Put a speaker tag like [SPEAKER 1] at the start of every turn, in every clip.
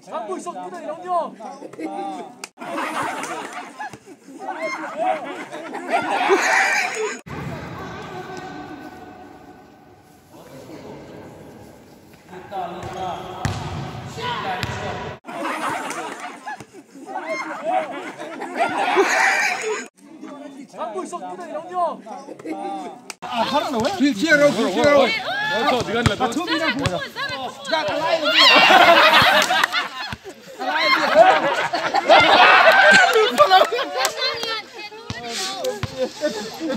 [SPEAKER 1] 잡고 있었구나 이런요. 잡고 있었구나 이런요.
[SPEAKER 2] 아, 하나 왜? 뒤로. 저 네가 내. 아, 저기랑 보자. 야, 갈라야 돼. 갈라야 돼.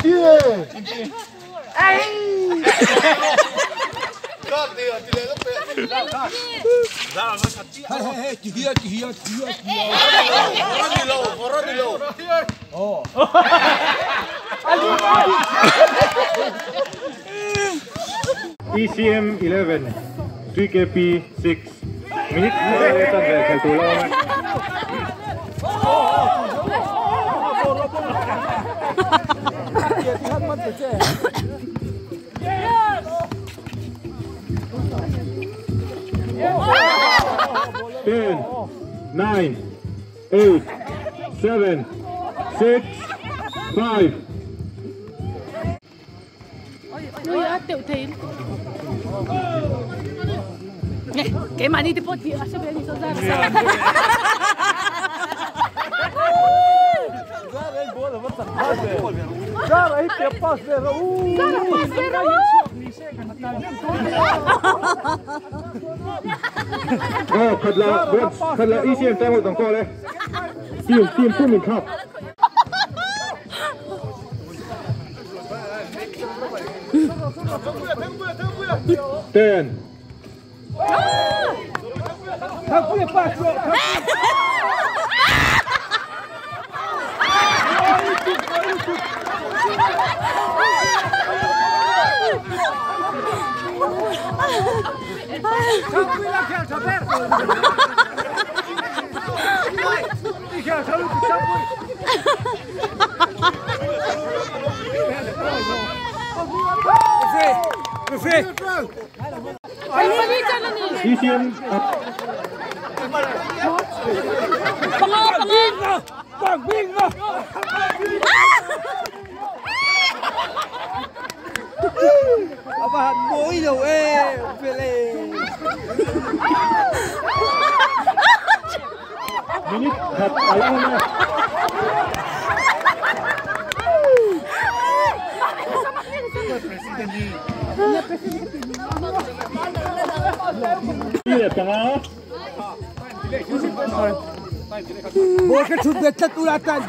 [SPEAKER 2] 뒤에. 아이. 뒤야. 걸어들려.
[SPEAKER 3] ECM 11, 3KP 6. Minit kelihatan dari satu lawan. 10, 9, 8, 7, 6, 5.
[SPEAKER 4] Tiểu thín. Cái mà đi thì bột thì sẽ về đi sao ra.
[SPEAKER 1] Ra đấy tiếp pass về rồi.
[SPEAKER 3] Thật là ECM tay một tổng co đây. Team của mình khóc. Ten. ECM
[SPEAKER 1] Apa mũi đâu ê, về lên.
[SPEAKER 3] Minit hat alauna. Iya, tengah.
[SPEAKER 1] Boleh sudah catulatan.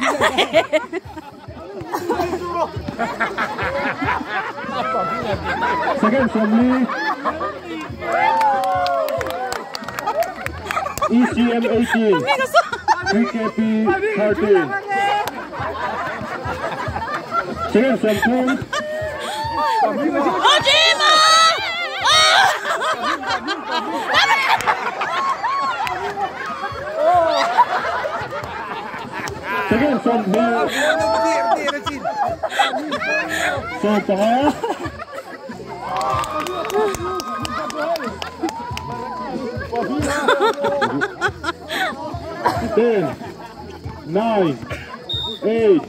[SPEAKER 3] Second family. ECM 18. 3KP 13. Second family. Second family. So tengah. Ten, 9, 8.